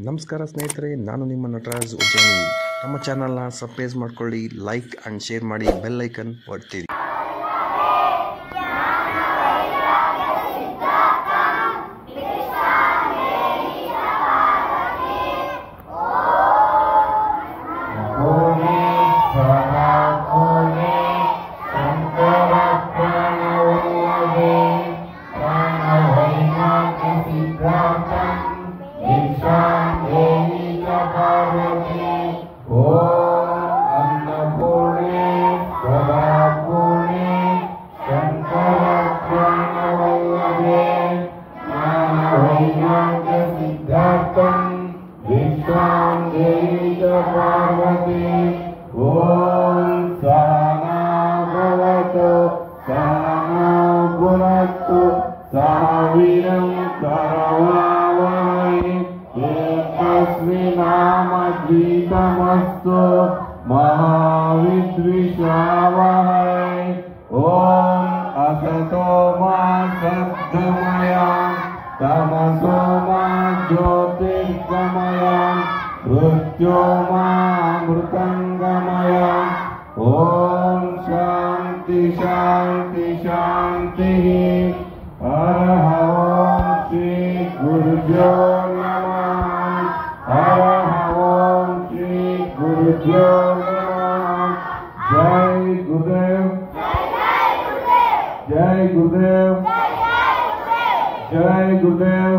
ನಮಸ್ಕಾರ ಸ್ನೇಹಿತರೆ, ನಾನು ನಿಮ್ಮ ನಟರಾಜ್ ಉಜ್ಜಾನಿ. ನಮ್ಮ ಚಾನಲ್ನ ಸಬ್ಸ್ಕ್ರೈಬ್ ಮಾಡ್ಕೊಳ್ಳಿ, ಲೈಕ್ ಆ್ಯಂಡ್ ಶೇರ್ ಮಾಡಿ, ಬೆಲ್ ಐಕನ್ ಒತ್ತೀರಿ. नामस्तु महाविद्विषावहै। ओम असतो मा सद्गमय तमसो मा ज्योतिर्गमय मृत्यो मा अमृतंगमय। ओम शांति शांति शांति। हर ओम श्री गुरुभ्यो नमः। हर ओम श्री गुरुभ्यो नमः। जय गुरुदेव, जय गुरुदेव, जय गुरुदेव।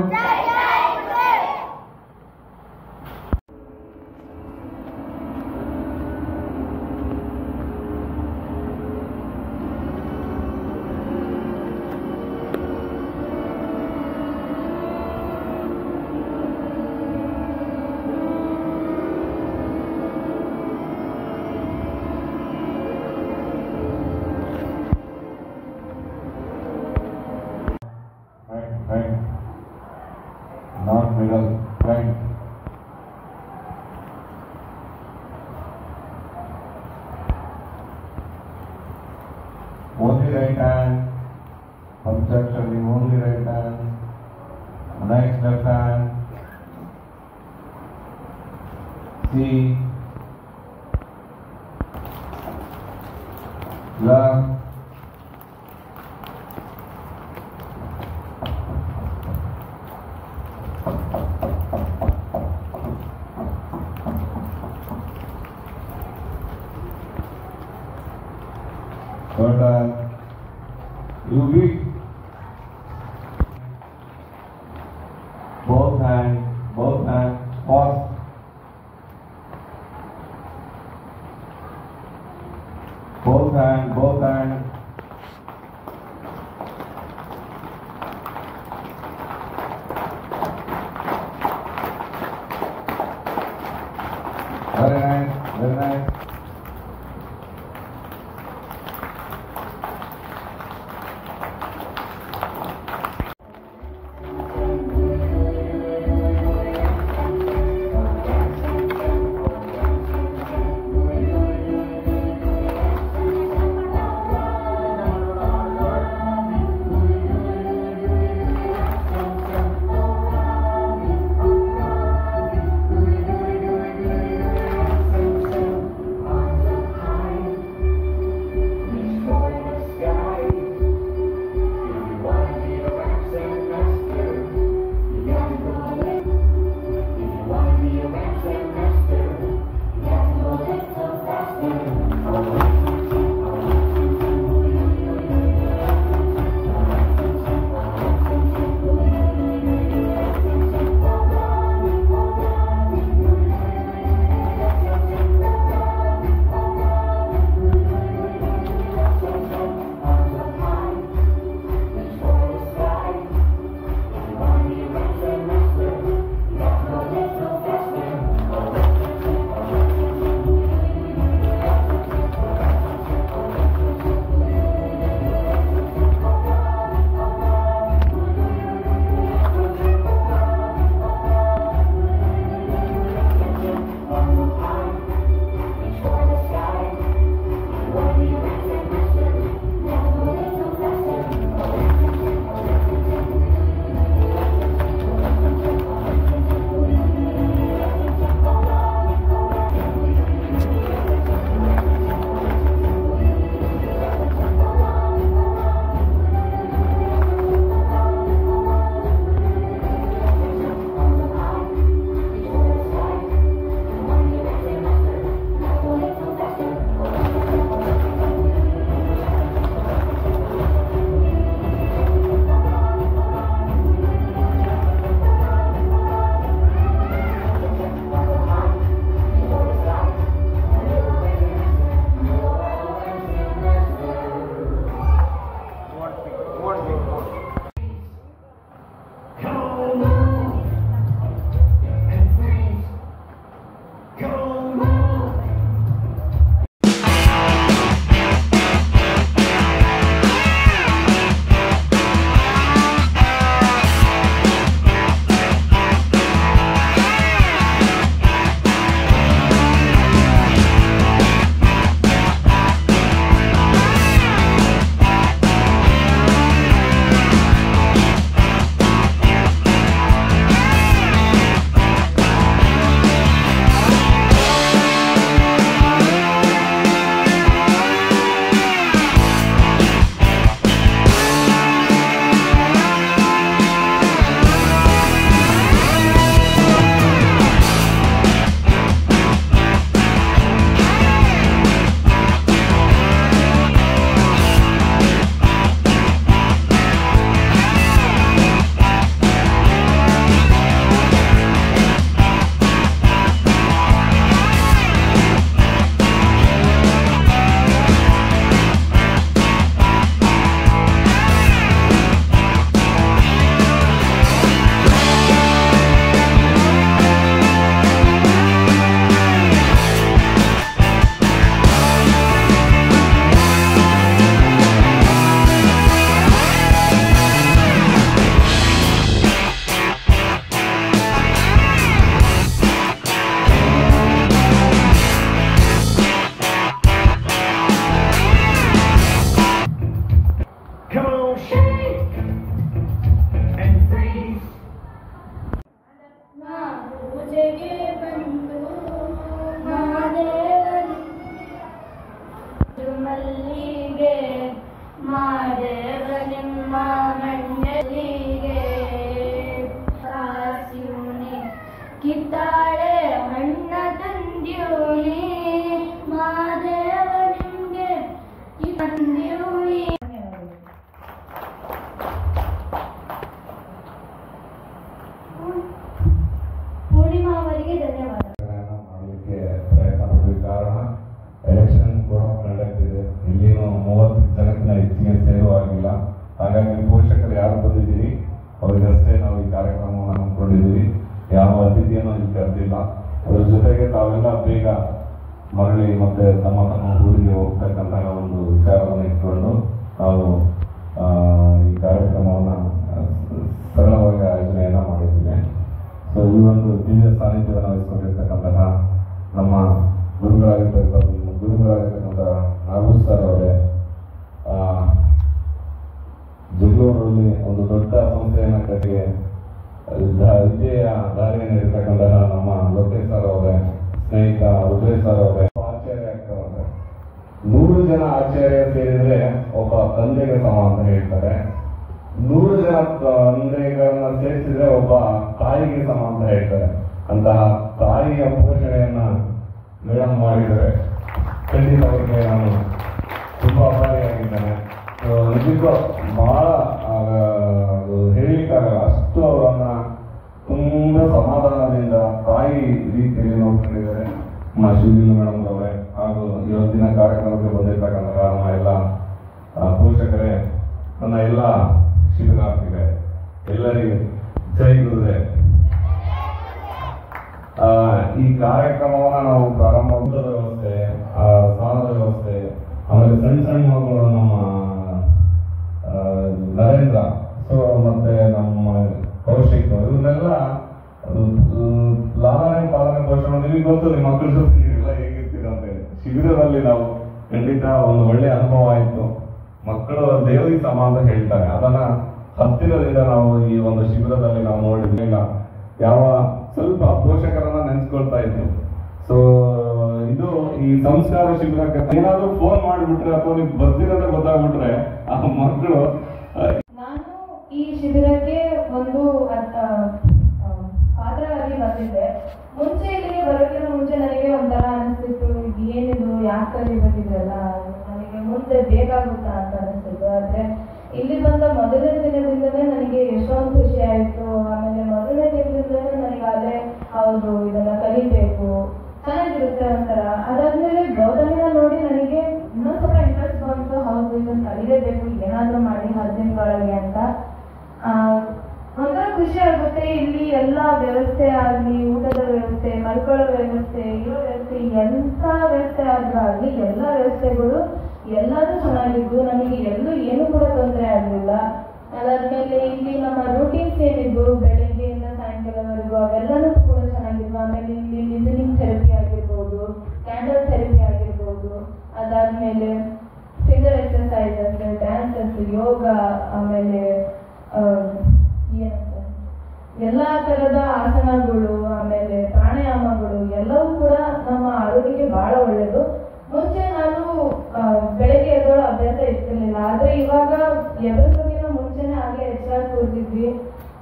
Right, not middle, right. Only right hand, subjectively only right hand, next left hand, see, left, but you weak. Both hands, pause. Both hands, ಪೂಜೆಗೆ ಬಂದು ಮಹಾದೇವನ ಮಲ್ಲಿಗೆ ಮಾದೇವ ನಿಮ್ಮ ಮಂಡಲಿಗೆ ಕಾಸಿಯುನಿ ಕಿತ್ತಾಳೆ ಹಣ್ಣ ತಂದ್ಯೂನಿ ಮಾದೇವ ನಿಮ್ಗೆ ತಂದ್ಯೂನಿ. ಪೂರ್ಣಿಮಾ ಅವರಿಗೆ ಧನ್ಯವಾದ. ಮಾಡಲಿಕ್ಕೆ ಪ್ರಯತ್ನ ಪಟ್ಟಿದ ಕಾರಣ ಎಲೆಕ್ಷನ್ ಕೂಡ ಕಂಡಕ್ಟ್ ಇದೆ. ಇಲ್ಲಿನೂ 30 ಜನಕ್ಕಿಂತ ಹೆಚ್ಚಿಗೆ ಸೇರುವಾಗಿಲ್ಲ. ಹಾಗಾಗಿ ಪೋಷಕರು ಯಾರು ಬಂದಿದ್ದೀರಿ ಅವರಿಗಷ್ಟೇ ನಾವು ಈ ಕಾರ್ಯಕ್ರಮವನ್ನು ಹಮ್ಮಿಕೊಂಡಿದ್ದೀವಿ. ಯಾವ ಅತಿಥಿಯನ್ನು ಇಲ್ಲಿ ಕರೆದಿಲ್ಲ. ಅದರ ಜೊತೆಗೆ ತಾವೆಲ್ಲ ಬೇಗ ಮರಳಿ ಮತ್ತೆ ತಮ್ಮ ಊರಿಗೆ ಹೋಗ್ತಕ್ಕಂತಹ ಒಂದು ವಿಚಾರವನ್ನು ಇಟ್ಕೊಂಡು ನಾವು ಈ ಕಾರ್ಯಕ್ರಮವನ್ನು ಸರಳವಾಗಿ ಆಯೋಜನೆಯನ್ನ ಮಾಡಿದ್ದೇವೆ. ಸೊ ಈ ಒಂದು ದಿವ್ಯ ಸಾನ್ನಿಧ್ಯವನ್ನು ವಹಿಸಿಕೊಂಡಿರ್ತಕ್ಕಂತಹ ನಮ್ಮ ಗುರುಗಳಾಗಿರ್ತಕ್ಕಂಥ ನಾಗೂಸ್ ಸರ್ ಅವರೇ, ಜಗಳೂರಲ್ಲಿ ಒಂದು ದೊಡ್ಡ ಸಂಸ್ಥೆಯನ್ನು ಕಟ್ಟಿ ವಿದ್ಯೆಯ ದಾರಿಯನ್ನು ಇರ್ತಕ್ಕಂತಹ ನಮ್ಮ ಲೋಕೇಶ್ ಸರ್ ಅವರೇ, ಸ್ನೇಹಿತ ರುದ್ರೇಶ್ ಸರ್ ಅವರೇ, ಆಚಾರ್ಯ ಆಗ್ತಾರೆ. 100 ಜನ ಆಚಾರ್ಯ ಸೇರಿದ್ರೆ ಒಬ್ಬ ತಂದೆಗೆ ಸಮ ಅಂತ ಹೇಳ್ತಾರೆ. 100 ಜನ ತಂದೆಗಳನ್ನ ಸೇರಿಸಿದ್ರೆ ಒಬ್ಬ ತಾಯಿಗೆ ಸಮ ಅಂತ ಹೇಳ್ತಾರೆ. ಅಂತಹ ತಾಯಿಯ ಪೋಷಣೆಯನ್ನ ಮೇಡಮ್ ಮಾಡಿದರೆ ಖಂಡಿತ ಅವರಿಗೆ ನಾನು ತುಂಬಾ ಆಭಾರಿಯಾಗಿದ್ದೇನೆ. ನಿಜಕ್ಕೂ ಬಹಳ ಹೇಳಲಿಕ್ಕಾಗಲ್ಲ, ಅಷ್ಟು ಅವರನ್ನ ತುಂಬಾ ಸಮಾಧಾನದಿಂದ ತಾಯಿ ರೀತಿಯಲ್ಲಿ ನೋಡ್ಕೊಂಡಿದ್ದಾರೆ ನಮ್ಮ ಶಿವಲಿಂಗ ಮೇಡಮ್ ಅವರೇ. ಹಾಗೂ ಇವತ್ತಿನ ಕಾರ್ಯಕ್ರಮಕ್ಕೆ ಬಂದಿರ್ತಕ್ಕಂಥ ನಮ್ಮ ಎಲ್ಲ ಪೋಷಕರೇ, ನನ್ನ ಎಲ್ಲ ಶಿಬಿರಾರ್ಥಿಗಳೇ, ಎಲ್ಲರಿಗೂ ಜೈ ಗುರುದೇ. ಈ ಕಾರ್ಯಕ್ರಮವನ್ನ ನಾವು ಪ್ರಾರಂಭ ಊಟದ ವ್ಯವಸ್ಥೆ, ಸ್ನಾನದ ವ್ಯವಸ್ಥೆ, ಆಮೇಲೆ ಸಣ್ಣ ಸಣ್ಣ ಮಕ್ಕಳು ನಮ್ಮ ನರೇಂದ್ರ ಸೊ ಮತ್ತೆ ನಮ್ಮ ಕೌಶಿಕ್ ಇವನ್ನೆಲ್ಲ ಲಾಲನೆ ಪಾಲನೆ ಪೋಷಣೆ ನಿಮಗೆ ಗೊತ್ತು. ನಿಮ್ಮ ಮಕ್ಕಳ ಜೊತೆ ನೀವೆಲ್ಲ ಹೇಗಿರ್ತೀರ ಅಂತ ಹೇಳಿ ಶಿಬಿರದಲ್ಲಿ ನಾವು ಖಂಡಿತ ಒಂದು ಒಳ್ಳೆ ಅನುಭವ ಆಯಿತು. ಮಕ್ಕಳು ದೇವರಿಗೆ ಸಮ ಅಂತ ಹೇಳ್ತಾರೆ. ಅದನ್ನ ಹತ್ತಿರದಿಂದ ನಾವು ಈ ಒಂದು ಶಿಬಿರದಲ್ಲಿ ನಾವು ನೋಡಿದ್ಮೇಲೆ ಯಾವ ಸ್ವಲ್ಪ ಪೋಷಕರನ್ನ ನೆನೆಸ್ಕೊಳ್ತಾ ಇದ್ರು. ಸೊ ಇದು ಈ ಸಂಸ್ಕಾರ ಶಿಬಿರಕ್ಕೆ ಏನಾದ್ರೂ ಫೋನ್ ಮಾಡಿಬಿಟ್ರೆ ಅಥವಾ ನೀವು ಬರ್ತೀರಂತ ಗೊತ್ತಾಗ್ಬಿಟ್ರೆ ಆ ಮಕ್ಕಳು. ನಾನು ಈ ಶಿಬಿರಕ್ಕೆ ಒಂದು ಪಾತ್ರವಾಗಿ ಬಂದಿದ್ದೆ. ಮುಂಚೆ ಇಲ್ಲಿಗೆ ಬರೋಕ್ಕಿಂತ ಮುಂಚೆ ನನಗೆ ಒಂಥರ ಅನಿಸ್ತಿತ್ತು, ಏನಿದು ಯಾಕೆ ಕಲಿಬೇಕಿದ್ರಲ್ಲ, ನನಗೆ ಮುಂದೆ ಬೇಕಾಗುತ್ತಾ ಅಂತ ಅನಿಸ್ತಿತ್ತು. ಆದ್ರೆ ಇಲ್ಲಿ ಬಂದ ಮೊದಲನೇ ದಿನದಿಂದಲೇ ನನಗೆ ಎಷ್ಟೊಂದು ಖುಷಿ ಆಯ್ತು. ಆಮೇಲೆ ಮೊದಲನೇ ದಿನದಿಂದಲೇ ನನಗಾದ್ರೆ ಹೌದು ಇದನ್ನ ಕಲಿಬೇಕು, ಚೆನ್ನಾಗಿರುತ್ತೆ ಒಂಥರ. ಅದಾದ್ಮೇಲೆ ಗೌತಮಿನ ನೋಡಿ ನನಗೆ ಇನ್ನೊಂದ್ ಸ್ವಲ್ಪ ಇಂಟ್ರೆಸ್ಟ್ ಬಂತು, ಹೌದು ಇದನ್ನ ಕಲಿಲೇಬೇಕು ಏನಾದ್ರೂ ಮಾಡಿ 10 ದಿನದೊಳಗೆ ಅಂತ. ಒಂಥರ ಖುಷಿ ಆಗುತ್ತೆ. ಇಲ್ಲಿ ಎಲ್ಲಾ ವ್ಯವಸ್ಥೆ ಆಗ್ಲಿ, ಊಟದ ವ್ಯವಸ್ಥೆ, ಮಲ್ಕೊಳ್ಳೋ ವ್ಯವಸ್ಥೆ, ಇರೋ ವ್ಯವಸ್ಥೆ, ಎಂತ ವ್ಯವಸ್ಥೆ ಆದ್ರೂ ಆಗ್ಲಿ ಎಲ್ಲಾ ವ್ಯವಸ್ಥೆಗಳು ಎಲ್ಲಾದ್ರೂ ಚೆನ್ನಾಗಿದ್ದು ನಮಗೆ ಎಲ್ಲೂ ಏನು ಕೂಡ ತೊಂದರೆ ಆಗಲಿಲ್ಲ. ಅದಾದ್ಮೇಲೆ ಇಲ್ಲಿ ನಮ್ಮ ರೂಟೀನ್ಸ್ ಏನಿದ್ದು ಬೆಳಿಗ್ಗೆಯಿಂದ ಸಾಯಂಕಾಲವರೆಗೂ ಅವೆಲ್ಲನೂ ಕೂಡ ಚೆನ್ನಾಗಿದ್ವು. ಆಮೇಲೆ ಇಲ್ಲಿ ಲಿಸನಿಂಗ್ ಥೆರಪಿ ಆಗಿರ್ಬೋದು, ಕ್ಯಾಂಡಲ್ ಥೆರಪಿ ಆಗಿರ್ಬೋದು, ಅದಾದ್ಮೇಲೆ ಫಿಂಗರ್ ಎಕ್ಸರ್ಸೈಸಸ್, ಡ್ಯಾನ್ಸಸ್, ಯೋಗ, ಆಮೇಲೆ ಎಲ್ಲಾ ತರದ ಆಸನಗಳು, ಆಮೇಲೆ ಪ್ರಾಣಾಯಾಮಗಳು ಎಲ್ಲವೂ ಕೂಡ ನಮ್ಮ ಆರೋಗ್ಯಕ್ಕೆ ಬಹಳ ಒಳ್ಳೇದು. ಮುಂಚೆ ನಾನು ಬೆಳಗ್ಗೆ ಎದ್ದೋಳೋ ಅಭ್ಯಾಸ ಇರ್ತಿರ್ಲಿಲ್ಲ. ಆದ್ರೆ ಇವಾಗ ಎಬ್ಬರಿಸೋಕಿನ ಮುಂಚೆನೆ ಹಾಗೆ ಎಚ್ಚರ ಕೂರ್ತಿದ್ವಿ.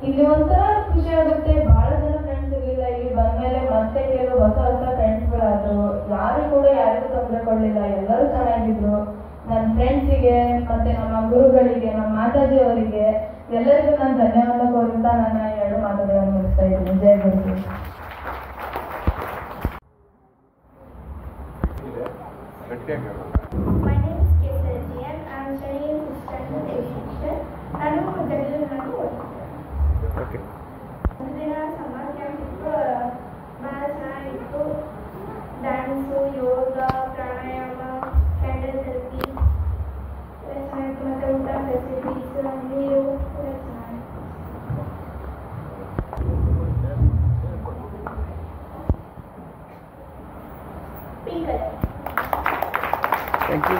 ಇಲ್ಲಿ ಒಂಥರ ಖುಷಿ ಆಗುತ್ತೆ. ಬಹಳ ಜನ ಫ್ರೆಂಡ್ಸ್ ಇರ್ಲಿಲ್ಲ, ಇಲ್ಲಿ ಬಂದ್ಮೇಲೆ ಮತ್ತೆ ಕೆಲವು ಹೊಸ ಹೊಸ ಫ್ರೆಂಡ್ಸ್ಗಳಾದ್ರು. ಯಾರು ಕೂಡ ಯಾರಿಗೂ ತೊಂದರೆ ಕೊಡ್ಲಿಲ್ಲ, ಎಲ್ಲರೂ ಚೆನ್ನಾಗಿದ್ರು. ನನ್ನ ಫ್ರೆಂಡ್ಸಿಗೆ ಮತ್ತೆ ನಮ್ಮ ಗುರುಗಳಿಗೆ, ನಮ್ಮ ಮಾತಾಜಿ ಅವರಿಗೆ ಎಲ್ಲರಿಗೂ ನಾನು ಧನ್ಯವಾದ ಕೋರುತ್ತಾ ನನ್ನ 2 ಮಾತುಗಳನ್ನು ಮುಗಿಸ್ತಾ ಇದ್ದೀನಿ. ಜೈ ಗುರು. My name is Kesaji and I am studying in 6th standard education. ನಾನು ಬೆಂಗಳೂರಿನಲ್ಲಿ ಓದ್ತೀನಿ. ಒಂದಿನ ಸಮ್ಮರ್ ಕ್ಯಾಂಪ್ ಇತ್ತು, ಬಹಳ ಚೆನ್ನಾಗಿತ್ತು. ಡ್ಯಾನ್ಸು, ಯೋಗ, ಪ್ರಾಣಾಯಾಮ, ಕ್ಯಾಂಡಲ್ ಥೆರಪಿ ಎಲ್ಲ ಚೆನ್ನಾಗಿತ್ತು. ಮತ್ತು ಊಟ ಫೆಸಿಲಿಟೀಸ್, ನೀರು ಎಲ್ಲ ಚೆನ್ನಾಗಿತ್ತು. Pink colour. Thank you.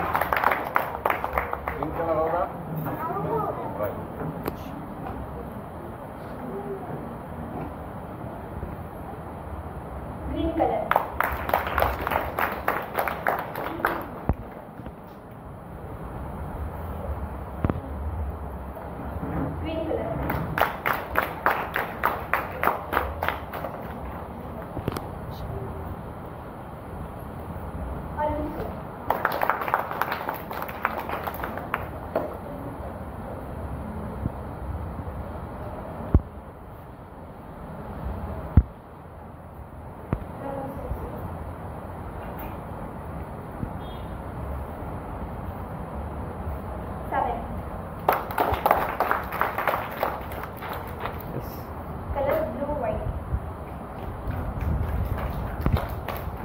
Green color. Green color. Orange color.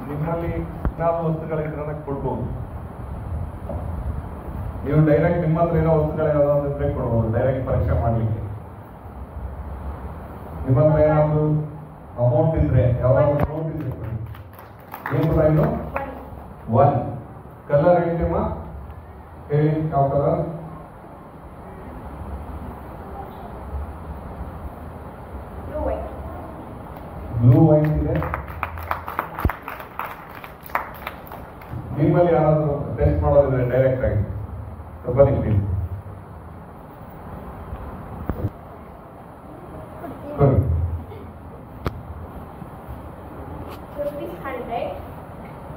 ನಿಮ್ಮಲ್ಲಿ ನಾವು ವಸ್ತುಗಳಿದ್ರೆ ನನಗೆ ಕೊಡ್ಬೋದು. ನೀವು ಡೈರೆಕ್ಟ್ ನಿಮ್ಮ ಹತ್ರ ಇರೋ ವಸ್ತುಗಳು ಯಾವ್ದಾದ್ರು ಇದ್ರೆ ಕೊಡ್ಬೋದು, ಡೈರೆಕ್ಟ್ ಪರೀಕ್ಷೆ ಮಾಡ್ಲಿಕ್ಕೆ. ನಿಮ್ಮ ಹತ್ರ ಏನಾದ್ರು ಅಮೌಂಟ್ ಇದ್ರೆ ಯಾವ್ದಾದ್ರು ನೋಟ್ ಇದ್ರೆ ಕೊಡಿ. ಏನು ಪ್ರೈಸು? 1. ಕಲರ್ ಹೇಳ್ತೀಮ್ಮ, ಹೇಳಿ ಯಾವ ಕಲರ್? ಬ್ಲೂ ವೈಟ್ ಇದೆ. ನಿಮ್ಮಲ್ಲಿ ಯಾರಾದರೂ ಟೆಸ್ಟ್ ಮಾಡೋದಿದ್ರೆ ಡೈರೆಕ್ಟ್ ಆಗಿ ಬನ್ನಿ ಪ್ಲೀಸ್.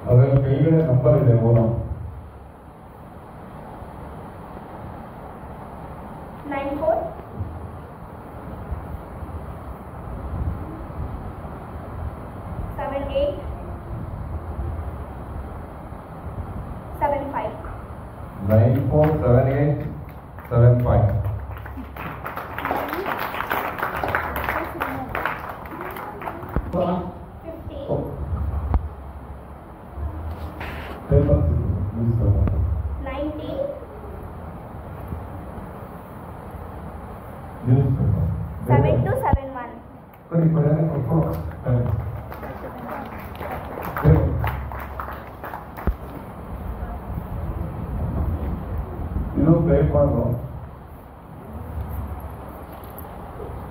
ಅದರಲ್ಲಿ ಕೆಳಗಡೆ ನಂಬರ್ ಇದೆ, ಓನೋ 94 78 75 947875. Papers 90 newspaper. 7271 ಕೊಡಿ ಕೊಡಿ ಇದು ಪೇಪರ್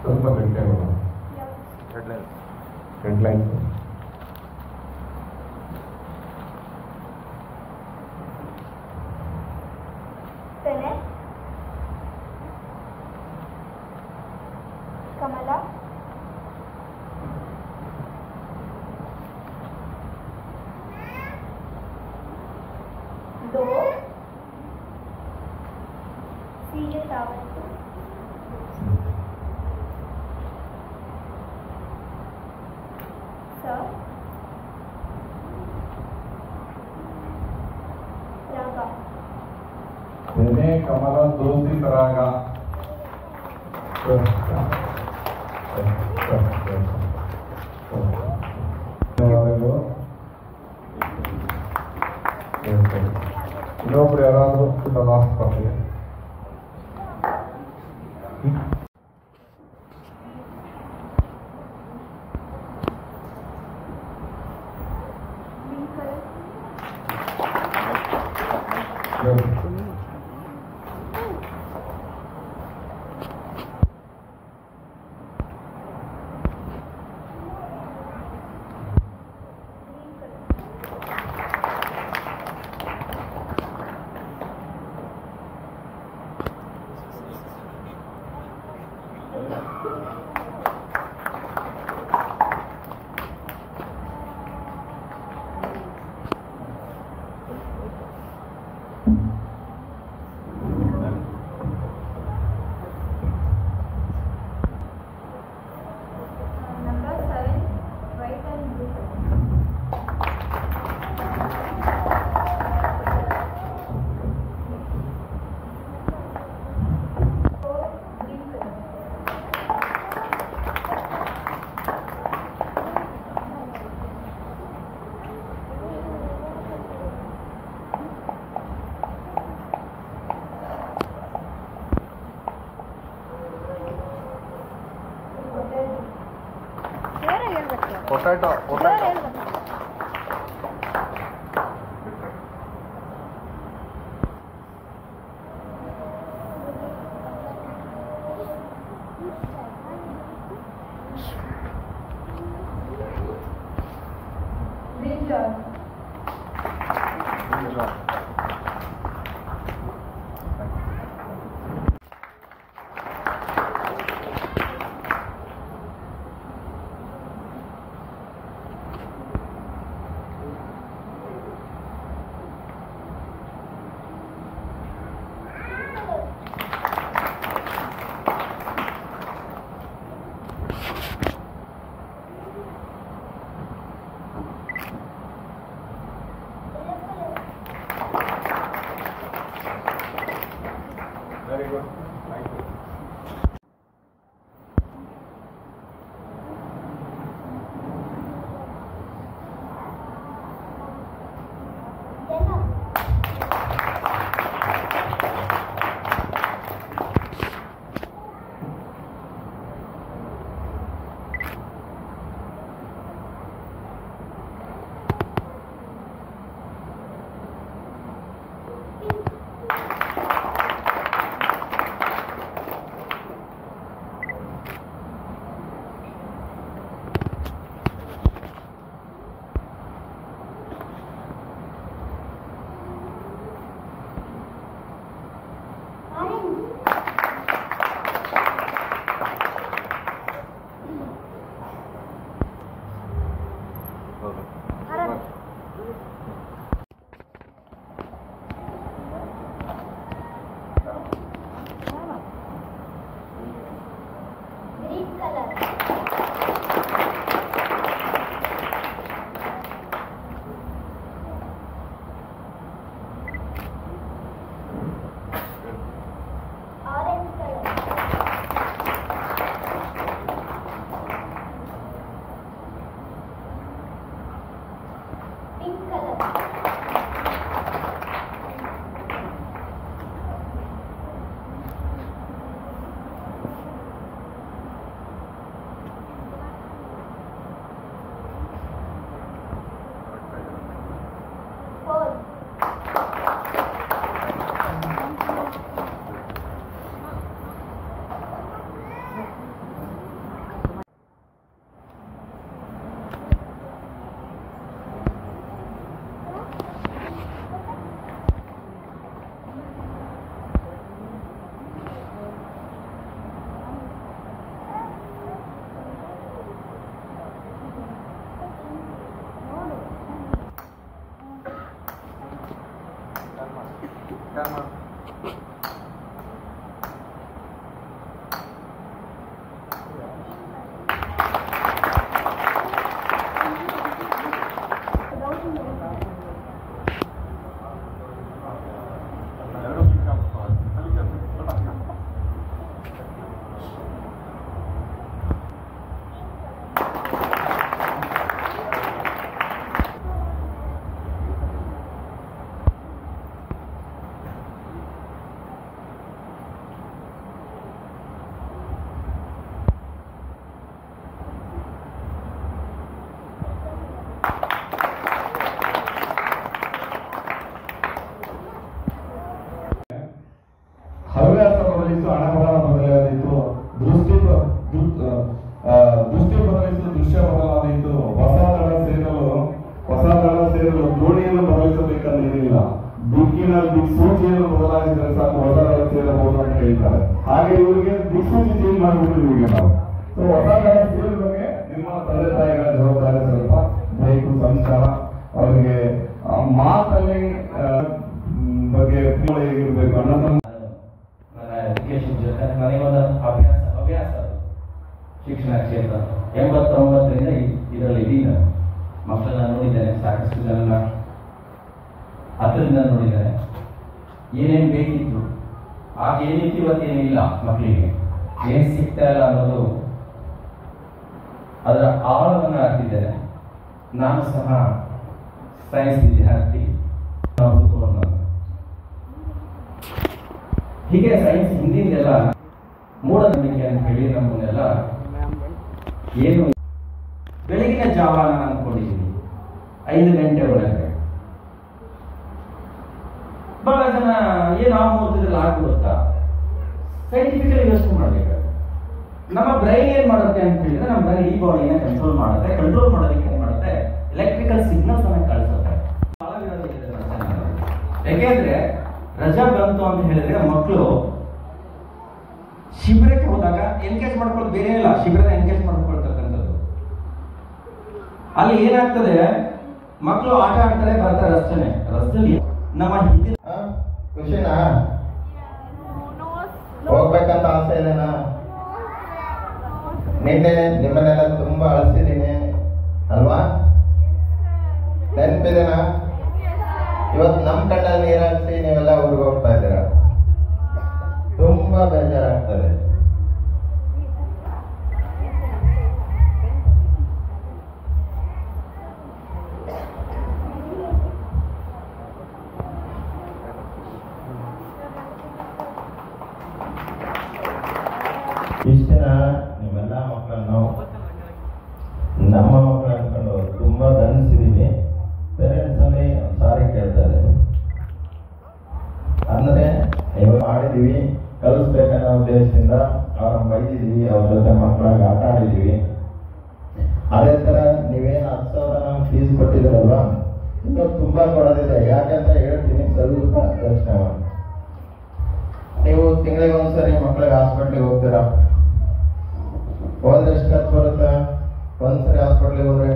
ಸ್ವಲ್ಪ ಗಂಟೆ ಹೆಡ್ಲೈನ್ಸ್. ಪೆನೆ ಕಮಲ दो सीए सावंत सर रागा तेने कमल दोस्ती तरागा ಇನ್ನೊಬ್ರು ಯಾರಾದರೂ ಲಾಸ್ಟ್ ಬರ್ತೀವಿ. Potato. John. Very good. Thank you. ಹವ್ಯಾಸ ಬದಲಿಸು ಹಣಬಲ ಬದಲಾದೀತು, ದೃಷ್ಟಿ ಬದಲಿಸು ದೃಶ್ಯ ಬದಲಾದೀತು, ಹೊಸ ದಳ ಸೇರಲು ದೋಣಿಯನ್ನು ಬದಲಿಸಬೇಕಂದೇನಿಲ್ಲ, ದಿಕ್ಕಿನಲ್ಲಿ ದಿಕ್ಸೂಚಿಯನ್ನು ಬದಲಾಯಿಸಿದರೆ ಸಾಕು ಹೊಸ ದಳ ಸೇರಬಹುದು ಅಂತ ಹೇಳ್ತಾರೆ. ಹಾಗೆ ಇವರಿಗೆ ದಿಕ್ಸೂಚಿ ಚೇಂಜ್ ಮಾಡಿಬಿಟ್ಟು ಇವರಿಗೆ ನಾವು ಹೊಸ ದಳ ಸೇರುವಾಗೆ ನಿಮ್ಮ ತಂದೆ ತಾಯಿಗಳ ಜವಾಬ್ದಾರಿ ಸ್ವಲ್ಪ ಬೇಕು, ಸಂಸ್ಕಾರ ಅವರಿಗೆ ಮಾತಲ್ಲಿ ಬಗ್ಗೆ ಹೇಗಿರ್ಬೇಕು ಅನ್ನೋದನ್ನ ಎಜುಕೇಶನ್ ಜೊತೆ ನನಗೊಂದು ಹವ್ಯಾಸ ಶಿಕ್ಷಣ ಕ್ಷೇತ್ರ 89ರಿಂದ ಇದರಲ್ಲಿ ಇದ್ದೀನಿ. ಮಕ್ಕಳನ್ನ ನೋಡಿದ್ದೇನೆ, ಸಾಕಷ್ಟು ಜನ ಹತ್ತಿರದಿಂದ ನೋಡಿದ್ದೇನೆ. ಏನೇನು ಬೇಕಿತ್ತು ಆಗ ಏನಿತ್ತು ಇವತ್ತೇನಿಲ್ಲ, ಮಕ್ಕಳಿಗೆ ಏನು ಸಿಗ್ತಾ ಇಲ್ಲ ಅನ್ನೋದು ಅದರ ಆಳವನ್ನು ಹಾಕಿದ್ದೇನೆ. ನಾನು ಸಹ ಸೈನ್ಸ್ ವಿದ್ಯಾರ್ಥಿ, ಹೀಗೆ ಸೈನ್ಸ್ ಹಿಂದಿನೆಲ್ಲ ಮೂಢನಂಬಿಕೆ ಅಂತ ಹೇಳಿ ನಮ್ಮನ್ನೆಲ್ಲ ಏನು ಬೆಳಗಿನ ಜಾವ ನಾನು ಅನ್ಕೊಂಡಿದ್ದೀನಿ 5 ಗಂಟೆ ಒಳಗೆ. ಬಹಳ ಜನ ಏನು ಆ ಮುಹೂರ್ತದಲ್ಲಿ ಆಗ್ಬಿಡುತ್ತಾ, ಸೈಂಟಿಫಿಕಲಿ ಯೋಚನೆ ಮಾಡಬೇಕು. ನಮ್ಮ ಬ್ರೈನ್ ಏನ್ ಮಾಡುತ್ತೆ ಅಂತ ಹೇಳಿದ್ರೆ, ನಮ್ಮ ಬ್ರೈನ್ ಈ ಬಾಡಿನ ಕಂಟ್ರೋಲ್ ಮಾಡೋದಕ್ಕೆ ಏನ್ ಮಾಡುತ್ತೆ, ಎಲೆಕ್ಟ್ರಿಕಲ್ ಸಿಗ್ನಲ್ಸ್ ಅನ್ನ ಯಾಕೆಂದ್ರೆ ರಜಾ ಬಂತು ಅಂತ ಹೇಳಿದ್ರೆ ಮಕ್ಕಳು ಶಿಬಿರಕ್ಕೆ ಹೋದಾಗ ಎನ್ಗೇಜ್ ಮಾಡ್ಕೊಳ್ಳೋದು ಬೇರೆ ಇಲ್ಲ, ಶಿಬಿರದ ಎನ್ಗೇಜ್ ಮಾಡ್ಕೊಳ್ತಕ್ಕಂಥದ್ದು. ಅಲ್ಲಿ ಏನಾಗ್ತದೆ, ಮಕ್ಕಳು ಆಟ ಆಡ್ತಾರೆ, ಬರ್ತಾರೆ ರಸ್ತೆಯಲ್ಲಿ ನಮ್ಮ ಹಿಂದಿನ ಖುಷಿನಾ? ಹೋಗ್ಬೇಕಂತ ಆಸೆ ಇದೆನಾ? ನಿನ್ನೆ ನಿಮ್ಮನ್ನೆಲ್ಲ ತುಂಬಾ ಅಳಿಸಿದ್ದೀನಿ ಅಲ್ವಾ? ನೆನಪಿದೆನಾ? ಇವತ್ತು ನಮ್ ಕಣ್ಣಲ್ಲಿ ನೀರು ಹಾಕ್ಸಿ ನೀವೆಲ್ಲ ಊರಿಗೆ ಹೋಗ್ತಾ ಇದ್ದೀರಾ. ತುಂಬಾ ಬೇಜಾರಾಗ್ತದೆ. ಇಷ್ಟ ದಿನ ನೀವೆಲ್ಲ ಮಕ್ಕಳನ್ನು ನಮ್ಮ ಮಕ್ಕಳು ಅಂದ್ಕೊಂಡು ತುಂಬಾ ದಂಡಿಸಿದೀವಿ. ಪೇರೆಂಟ್ಸ್ ಅಲ್ಲಿ ಸಾರಿ ಕೇಳ್ತಾ ಇದ್ದಾರೆ. ಅಂದ್ರೆ ನೀವು ಮಾಡಿದೀವಿ, ಕಲಿಸ್ಬೇಕನ್ನೋ ಉದ್ದೇಶದಿಂದ ಅವ್ರನ್ನ ಬೈದಿದೀವಿ, ಅವ್ರ ಜೊತೆ ಮಕ್ಕಳಾಗಿ ಆಟ ಆಡಿದೀವಿ. ಅದೇ ತರ ನೀವೇನು 10,000 ನಮ್ಗೆ ಫೀಸ್ ಕೊಟ್ಟಿದ್ದೀರಲ್ವಾ, ಇನ್ನೂ ತುಂಬಾ ಕೊಡೋದಿದೆ. ಯಾಕಂತ ಹೇಳ್ತೀನಿ, ಸ್ವಲ್ಪ ಯೋಚನೆ ಮಾಡಿ. ನೀವು ತಿಂಗಳಿಗೆ ಒಂದ್ಸರಿ ಮಕ್ಕಳಿಗೆ ಹಾಸ್ಪಿಟ್ಲಿಗೆ ಹೋಗ್ತೀರಾ, ಹೋದ್ರೆ ಎಷ್ಟು ಖರ್ಚು ಬರುತ್ತಾ? ಒಂದ್ಸರಿ ಹಾಸ್ಪಿಟ್ಲಿಗೆ ಹೋದ್ರೆ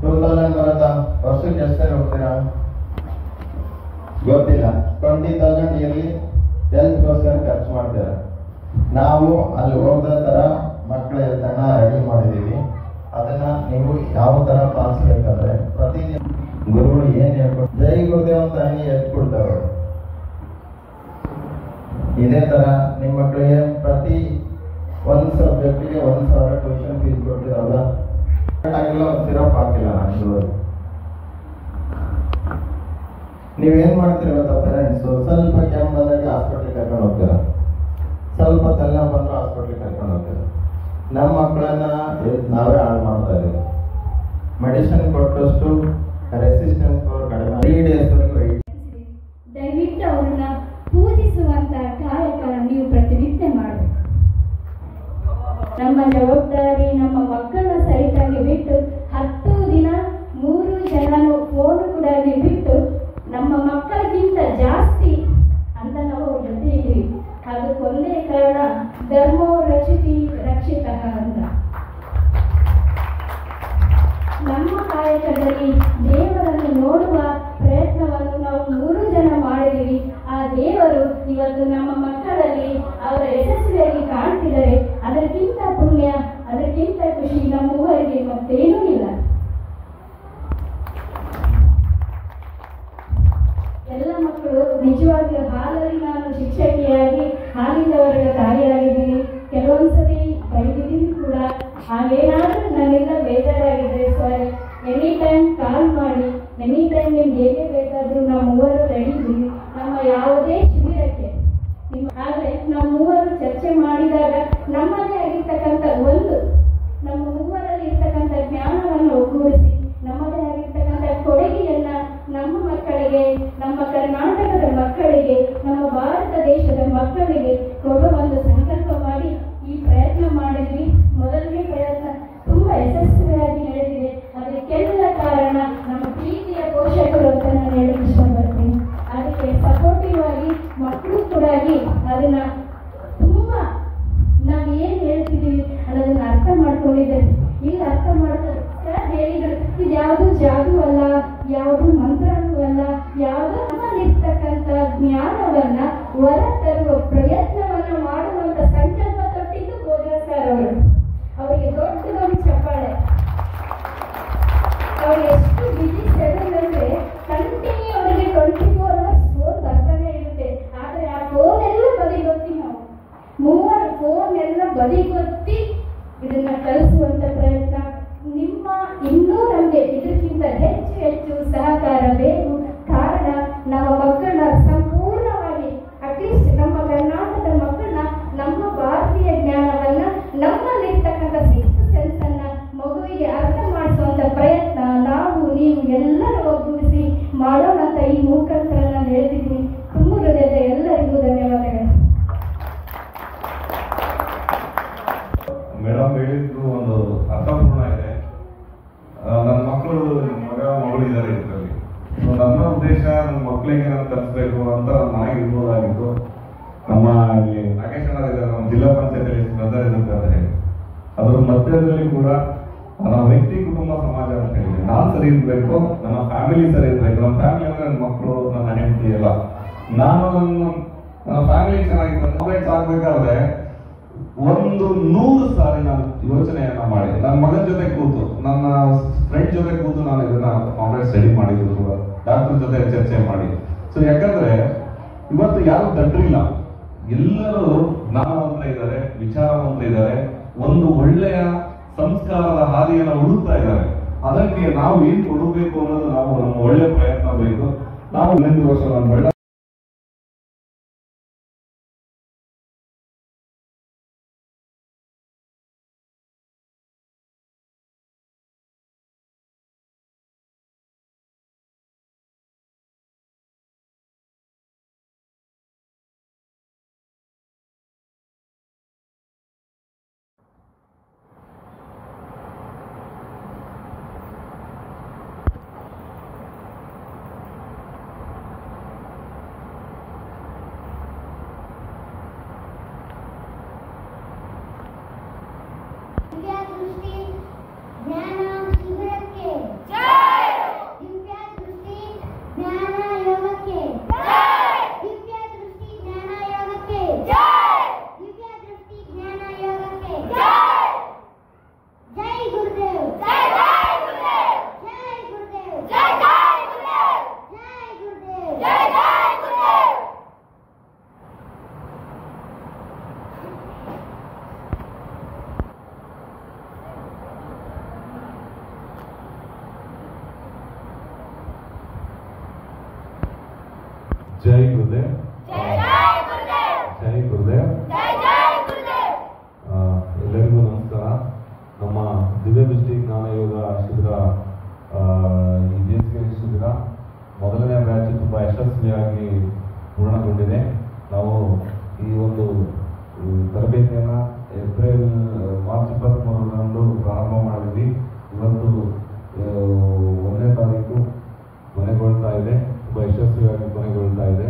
2,000 ಬರುತ್ತಾ? ವರ್ಷಕ್ಕೆ ಎಷ್ಟು ಸರಿ ಹೋಗ್ತೀರಾ ಗೊತ್ತಿಲ್ಲ. 20,000 ಇಯರ್ಲಿ ಹೆಲ್ತ್ಗೋಸ್ಕರ ಖರ್ಚು ಮಾಡ್ತೀರಾ. ನಾವು ಅಲ್ಲಿ ಹೋಗದ ತರ ಮಕ್ಕಳ ಹೆಲ್ತನ್ನ ರೆಡಿ ಮಾಡಿದೀವಿ. ಅದನ್ನ ನೀವು ಯಾವ ತರ ಪಾಲಿಸ್ಬೇಕಾದ್ರೆ ಪ್ರತಿದಿನ ಗುರುಗಳು ಏನ್ ಹೇಳ್ಕೊಟ್ಟು ಜೈ ಗುರುದೇವ್ ಅಂತ ಹಂಗೆ ಎತ್ಕೊಡ್ತಾವೆ. ಇದೇ ತರ ನಿಮ್ಮ ಮಕ್ಕಳಿಗೆ ಪ್ರತಿ ಒಂದು ಸಬ್ಜೆಕ್ಟಿಗೆ 1,000 ಟ್ಯೂಷನ್ ಫೀಸ್ ಕೊಡ್ತೀರಲ್ಲ, ಆಗಿಲ್ಲ ಸಿರಪ್ ಹಾಕಿಲ್ಲ ನಾನು. ನೀವೇನ್ ಮಾಡ್ತೀರಿ ಗೊತ್ತಾ ಪೇರೆಂಟ್ಸ್? ಸ್ವಲ್ಪ ಕೆಮ್ಮು ಬಂದಾಗ ಹಾಸ್ಪಿಟ್ಲಿಗೆ ಕರ್ಕೊಂಡು ಹೋಗ್ತೀರ, ಸ್ವಲ್ಪ ತಲೆ ಬಂದು ಹಾಸ್ಪಿಟ್ಲಿಗೆ ಕರ್ಕೊಂಡು ಹೋಗ್ತೀರ. ನಮ್ಮ ಮಕ್ಕಳನ್ನ ನಾವೇ ಹಾಳು ಮಾಡ್ತಾ ಇದೀವಿ. ಮೆಡಿಸಿನ್ ಕೊಟ್ಟಷ್ಟು ರೆಸಿಸ್ಟೆನ್ಸ್ ಪವರ್ ಕಡಿಮೆ. 3 days ವೆಯ್ಟ್. ದಯವಿಟ್ಟು ಅವ್ರನ್ನ ಪೂಜಿಸುವಂತ ಕಾಯಕ ನೀವು ಪ್ರತಿನಿತ್ಯ ಮಾಡಬೇಕು. ನಮ್ಮ ಜವಾಬ್ದಾರಿ ನಮ್ಮ ಮಕ್ಕಳನ್ನ ಸರಿಯಾಗಿ ಬಿಟ್ಟು 10 ದಿನ 3 ಜನನು ಫೋನ್ ಕೂಡ ಬಿಟ್ಟು ನಮ್ಮ ಮಕ್ಕಳಿಗಿಂತ ಜಾಸ್ತಿ ಅಂತ ನಾವು ಅವ್ರ ಜೊತೆ ಇದ್ದೀವಿ. ಅದಕ್ಕೊಂದೇ ಕಾರಣ ಧರ್ಮೋ ರಕ್ಷಿತಿ ರಕ್ಷಿತ ಅಂತ. ನಮ್ಮ ಕಾಯಕದಲ್ಲಿ ದೇವರನ್ನು ನೋಡುವ ಪ್ರಯತ್ನವನ್ನು ನಾವು 3 ಜನ ಮಾಡಿದ್ದೀವಿ. ಆ ದೇವರು ಇವತ್ತು ನಮ್ಮ ಮಕ್ಕಳಲ್ಲಿ ಅವರ ಯಶಸ್ವಿಯಾಗಿ ಕಾಣ್ತಿದ್ದಾರೆ. ಅದಕ್ಕಿಂತ ಪುಣ್ಯ, ಅದಕ್ಕಿಂತ ಖುಷಿ ನಮ್ಮ ಮೂವರಿಗೆ ಮತ್ತೇನೂ ಇಲ್ಲ. ಎಲ್ಲ ಮಕ್ಕಳು ನಿಜವಾಗಿಯೂ ಹಾಲಲ್ಲಿ ನಾನು ಶಿಕ್ಷಕಿಯಾಗಿ ಹಾಲಿನವರ ತಾಯಿಯಾಗಿದ್ದೀನಿ. ಕೆಲವೊಂದ್ಸರಿ ಬೈದಿದ್ದೀನಿ ಕೂಡ. ಹಾಗೇನಾದ್ರೂ ನನ್ನಿಂದ ಬೇಜಾರಾಗಿದ್ರೆ ಸರ್ ಎನಿ ಟೈಮ್ ಕಾಲ್ ಮಾಡಿ, ಎನಿ ಟೈಮ್ ನಿಮ್ಗೆ ಹೇಗೆ ಬೇಕಾದ್ರೂ ನಾವು ಮೂವರು ರೆಡಿ ಇದ್ದೀವಿ ನಮ್ಮ ಯಾವುದೇ ಶಿಬಿರಕ್ಕೆ. ಆದ್ರೆ ನಾವು ಮೂವರು ಚರ್ಚೆ ಮಾಡಿದಾಗ ನಮ್ಮದೇ ಆಗಿರ್ತಕ್ಕಂಥ ನಮ್ಮ ಮೂವರಲ್ಲಿ ಇರ್ತಕ್ಕಂಥ ಜ್ಞಾನವನ್ನು ಒಗ್ಗೂಡಿಸಿ ನಮ್ಮದೇ ಆಗಿರ್ತಕ್ಕಂಥ ಕೊಡುಗೆಯನ್ನ ನಮ್ಮ ಮಕ್ಕಳಿಗೆ, ನಮ್ಮ ಕರ್ನಾಟಕದ ಮಕ್ಕಳಿಗೆ, ನಮ್ಮ ಭಾರತ ದೇಶದ ಮಕ್ಕಳಿಗೆ ಕೊಡುವ ಒಂದು ಸಂಕಲ್ಪ ಮಾಡಿ ಈ ಪ್ರಯತ್ನ ಮಾಡಿದ್ವಿ. ಮೊದಲನೇ ಪ್ರಯತ್ನ ತುಂಬಾ ಯಶಸ್ವಿಯಾಗಿ ನಡೆದಿದೆ. ಅದಕ್ಕೆಲ್ಲ ಕಾರಣ ನಮ್ಮ ಪ್ರೀತಿಯ ಪೋಷಕರು ಅಂತ ನಾನು ಹೇಳಕ್ಕೆ ಇಷ್ಟಪಡ್ತೀನಿ. ಅದಕ್ಕೆ ಸಪೋರ್ಟಿವ್ ಆಗಿ ಮಕ್ಕಳು ಕೂಡ ಅದನ್ನ ತುಂಬಾ ನಾವು ಏನ್ ಹೇಳ್ತಿದೀವಿ ಅನ್ನೋದನ್ನ ಅರ್ಥ ಮಾಡ್ಕೊಂಡಿದ್ದೇವೆ. ಇಲ್ಲಿ ಅರ್ಥ ಮಾಡ್ತಾರೆ ಹೇಳಿದ್ರು, ಇದು ಯಾವುದು ಜಾದು ಅಲ್ಲ, ಯಾವುದು ಮಂತ್ರನೂ ಅಲ್ಲ, ಯಾವುದು ನಮ್ಮಲ್ಲಿರ್ತಕ್ಕಂಥ ಜ್ಞಾನವನ್ನ ಹೊರತರುವ ಪ್ರಯತ್ನವನ್ನ ಮಾಡುವಂತ ಸಂಕಲ್ಪ ತೊಟ್ಟಿದ್ದು ಬೋಧಾ ಸರ್ ಅವರು. ಅವರಿಗೆ ದೊಡ್ಡದೊಂದು ಚಪ್ಪಾಳೆ. ಅವ್ರು ಎಷ್ಟು ಬಿಜಿ ಶೆಡ್ಯೂಲ್ ಅಂದ್ರೆ ಕಂಟಿನ್ಯೂ ಅವರಿಗೆ 24 hours ಫೋನ್ ಬರ್ತಾನೆ ಇರುತ್ತೆ. ಆದ್ರೆ ಆ ಫೋನ್ ಎಲ್ಲ ಬದಿಗೊತ್ತಿ ನಾವು ಮೂವರು ಫೋನ್ ಎಲ್ಲ ಬದಿಗೊತ್ತಿ ಇದನ್ನ ಕಲಿಸುವಂತ ಪ್ರಯತ್ನ ನಿಮ್ಮ ಇನ್ನೂ ನಮಗೆ ಇದಕ್ಕಿಂತ ಹೆಚ್ಚು ಸಹಕಾರ ಬೇಕು. ಕಾರಣ ನಮ್ಮ ಮಕ್ಕಳನ್ನ ಸಂಪೂರ್ಣವಾಗಿ ಅಟ್ಲೀಸ್ಟ್ ನಮ್ಮ ಕರ್ನಾಟಕದ ಮಕ್ಕಳನ್ನ ನಮ್ಮ ಭಾರತೀಯ ಜ್ಞಾನವನ್ನ ನಮ್ಮಲ್ಲಿರ್ತಕ್ಕಂಥ 6th ಸೆನ್ಸ್ ಅನ್ನ ಮಗುವಿಗೆ ಅರ್ಥ ಮಾಡಿಸುವಂತ ಪ್ರಯತ್ನ ನಾವು ನೀವು ಎಲ್ಲರೂ ಒಗ್ಗೂಡಿಸಿ ಮಾಡೋಣ ಅಂತ ಈ ಮುಖಾಂತರ ನಾನು ಹೇಳ್ತಿದ್ದೀನಿ. ತುಂಬ ಹೃದಯದ ಎಲ್ಲರಿಗೂ ಧನ್ಯವಾದಗಳು. ಮೇಡಮ್ ಹೇಳಿದ್ದು ಒಂದು ಅರ್ಥಪೂರ್ಣ ಇದೆ. ನನ್ನ ಮಕ್ಕಳು ಮಗ ಮಗಳು ಇದ್ದಾರೆ ಇದರಲ್ಲಿ. ನನ್ನ ಉದ್ದೇಶ ನನ್ನ ಮಕ್ಕಳಿಗೆ ನಾನು ಕಲಿಸ್ಬೇಕು ಅಂತ ನನಗೆ ಇರ್ಬೋದಾಗಿತ್ತು. ನಮ್ಮ ಇಲ್ಲಿ ನಾಗೇಶ್ ಅಣ್ಣ ಇದ್ದಾರೆ, ನಮ್ಮ ಜಿಲ್ಲಾ ಪಂಚಾಯತ್ ಬ್ರದರ್ ಇದ್ದಾರೆ. ಅದ್ರ ಮಧ್ಯದಲ್ಲಿ ಕೂಡ ನನ್ನ ವ್ಯಕ್ತಿ ಕುಟುಂಬ ಸಮಾಜ ಅಂತ ಹೇಳಿದೆ. ನಾನು ಸರಿ ಇರ್ಬೇಕು, ನನ್ನ ಫ್ಯಾಮಿಲಿ ಸರಿ ಇರ್ಬೇಕು. ನನ್ನ ಫ್ಯಾಮಿಲಿ ಅಂದ್ರೆ ನನ್ನ ಮಕ್ಕಳು, ನನ್ನ ಹೆಂಡತಿ ಎಲ್ಲ. ನಾನು ನನ್ನ ಫ್ಯಾಮಿಲಿ ಚೆನ್ನಾಗಿತ್ತು ಆಗ್ಬೇಕಾದ್ರೆ 100 ಸಾರಿ ನಾನು ಯೋಚನೆಯನ್ನ ಮಾಡಿ ನನ್ನ ಮಗನ ಜೊತೆ ಕೂತು, ನನ್ನ ಫ್ರೆಂಡ್ ಜೊತೆ ಕೂತು ನಾನು ಇದನ್ನ ಕಾಂಗ್ರೆಸ್ ಸ್ಟಡಿ ಮಾಡಿದ್ರು ಕೂಡ, ಡಾಕ್ಟರ್ ಜೊತೆ ಚರ್ಚೆ ಮಾಡಿ. ಸೊ ಯಾಕಂದ್ರೆ ಇವತ್ತು ಯಾರು ದಡ್ರಿಲ್ಲ, ಎಲ್ಲರೂ ಜ್ಞಾನವಂತ ಇದ್ದಾರೆ, ವಿಚಾರವಂತ ಇದ್ದಾರೆ, ಒಂದು ಒಳ್ಳೆಯ ಸಂಸ್ಕಾರದ ಹಾದಿಯನ್ನು ಹುಡುಕ್ತಾ ಇದ್ದಾರೆ. ಅದಕ್ಕೆ ನಾವು ಏನ್ ಕೊಡಬೇಕು ಅನ್ನೋದು ನಾವು ನಮ್ಮ ಒಳ್ಳೆ ಪ್ರಯತ್ನ ಬೇಕು. ನಾವು 11 ವರ್ಷ ನಾನು ಒಳ್ಳೆ ಜೈ ಗುರುದೇವ್, ಜೈ ಗುರುದೇವ್. ಎಲ್ಲರಿಗೂ ನಮಸ್ಕಾರ. ನಮ್ಮ ದಿವ್ಯ ದೃಷ್ಟಿ ಜ್ಞಾನ ಯೋಗ ಶಿಬಿರ, ಈ ಬೇಸಿಗೆ ಶಿಬಿರ ಮೊದಲನೇ ಬ್ಯಾಚ್ ತುಂಬಾ ಯಶಸ್ವಿಯಾಗಿ ಪೂರ್ಣಗೊಂಡಿದೆ. ನಾವು ಈ ಒಂದು ತರಬೇತಿಯನ್ನ ಮಾರ್ಚ್ 23ರಂದು ಪ್ರಾರಂಭ ಮಾಡಿದ್ವಿ. ಇವತ್ತು 1ನೇ ತಾರೀಕು ಕೊನೆಗೊಳ್ತಾ ಇದೆ, ತುಂಬಾ ಯಶಸ್ವಿಯಾಗಿ ಕೊನೆಗೊಳ್ತಾ ಇದೆ.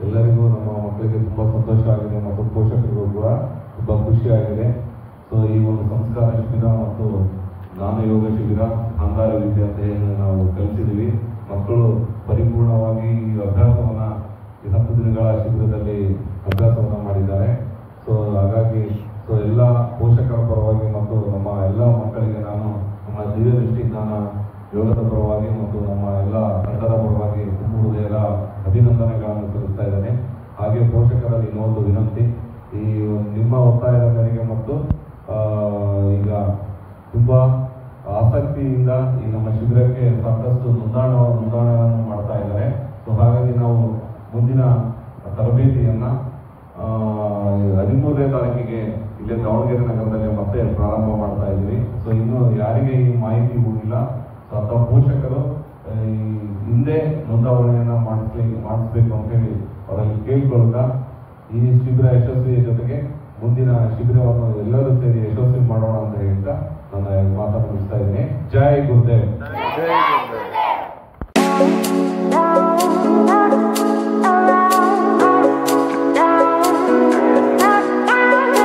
ಎಲ್ಲರಿಗೂ ನಮ್ಮ ಮಕ್ಕಳಿಗೆ ತುಂಬಾ ಸಂತೋಷ ಆಗಿದೆ ಮತ್ತು ಪೋಷಕರಿಗೂ ಕೂಡ ತುಂಬಾ ಖುಷಿಯಾಗಿದೆ. ಸೊ ಈ ಒಂದು ಸಂಸ್ಕಾರ ಶಿಬಿರ ಮತ್ತು ಜ್ಞಾನ ಯೋಗ ಶಿಬಿರ ಅಂಗಾರ ವಿದ್ಯಾರ್ಥಿಯನ್ನು ನಾವು ಕಲಿಸಿದ್ದೀವಿ. ಮಕ್ಕಳು ಪರಿಪೂರ್ಣವಾಗಿ ಈ ಅಭ್ಯಾಸವನ್ನ ಈ 10 ದಿನಗಳ ಶಿಬಿರದಲ್ಲಿ ಅಭ್ಯಾಸವನ್ನ ಮಾಡಿದ್ದಾರೆ. ಸೊ ಹಾಗಾಗಿ ಎಲ್ಲ ಪೋಷಕರ ಪರವಾಗಿ ಮತ್ತು ನಮ್ಮ ಎಲ್ಲ ಮಕ್ಕಳಿಗೆ ನಾನು ನಮ್ಮ ದಿವ್ಯ ದೃಷ್ಟಿ ಜ್ಞಾನ ಯೋಗದ ಪರವಾಗಿ ಮತ್ತು ನಮ್ಮ ಎಲ್ಲ ತಂಡದ ಪರವಾಗಿ ತುಂಬ ಹೃದಯದ ಅಭಿನಂದನೆಗಳನ್ನು ಸಲ್ಲಿಸ್ತಾ ಇದ್ದೇನೆ. ಹಾಗೆ ಪೋಷಕರಲ್ಲಿ ಇನ್ನೊಂದು ವಿನಂತಿ, ಈ ನಿಮ್ಮ ಒತ್ತಾಯದ ಮೇರೆಗೆ ಮತ್ತು ಈಗ ತುಂಬಾ ಆಸಕ್ತಿಯಿಂದ ಈ ನಮ್ಮ ಶಿಬಿರಕ್ಕೆ ಸಾಕಷ್ಟು ನೋಂದಣಿಯನ್ನು ಮಾಡ್ತಾ ಇದ್ದಾರೆ. ಸೊ ಹಾಗಾಗಿ ನಾವು ಮುಂದಿನ ತರಬೇತಿಯನ್ನ 13ನೇ ತಾರೀಕಿಗೆ ಇಲ್ಲೇ ದಾವಣಗೆರೆ ನಗರದಲ್ಲಿ ಮತ್ತೆ ಪ್ರಾರಂಭ ಮಾಡ್ತಾ ಇದ್ದೀವಿ. ಸೊ ಇನ್ನು ಯಾರಿಗೆ ಈ ಮಾಹಿತಿ ಹೋಗಿಲ್ಲ ಅಥವಾ ಪೋಷಕರು ಹಿಂದೆ ನೋಂದಾವಣೆಯನ್ನ ಮಾಡಿಸ್ಬೇಕು ಅಂತ ಹೇಳಿ ಅವರಲ್ಲಿ ಕೇಳ್ಕೊಳ್ಳುತ್ತಾ ಈ ಶಿಬಿರ ಯಶಸ್ವಿಯ ಜೊತೆಗೆ ಮುಂದಿನ ಶಿಬಿರವನ್ನು ಎಲ್ಲರೂ ಸೇರಿ ಯಶಸ್ವಿ ಮಾಡೋಣ ಅಂತ ಹೇಳ್ತಾ ನನ್ನ ಮಾತನ್ನು ಮುಗಿಸ್ತಾ ಇದ್ದೀನಿ. ಜೈ ಗುರುದೇವ್.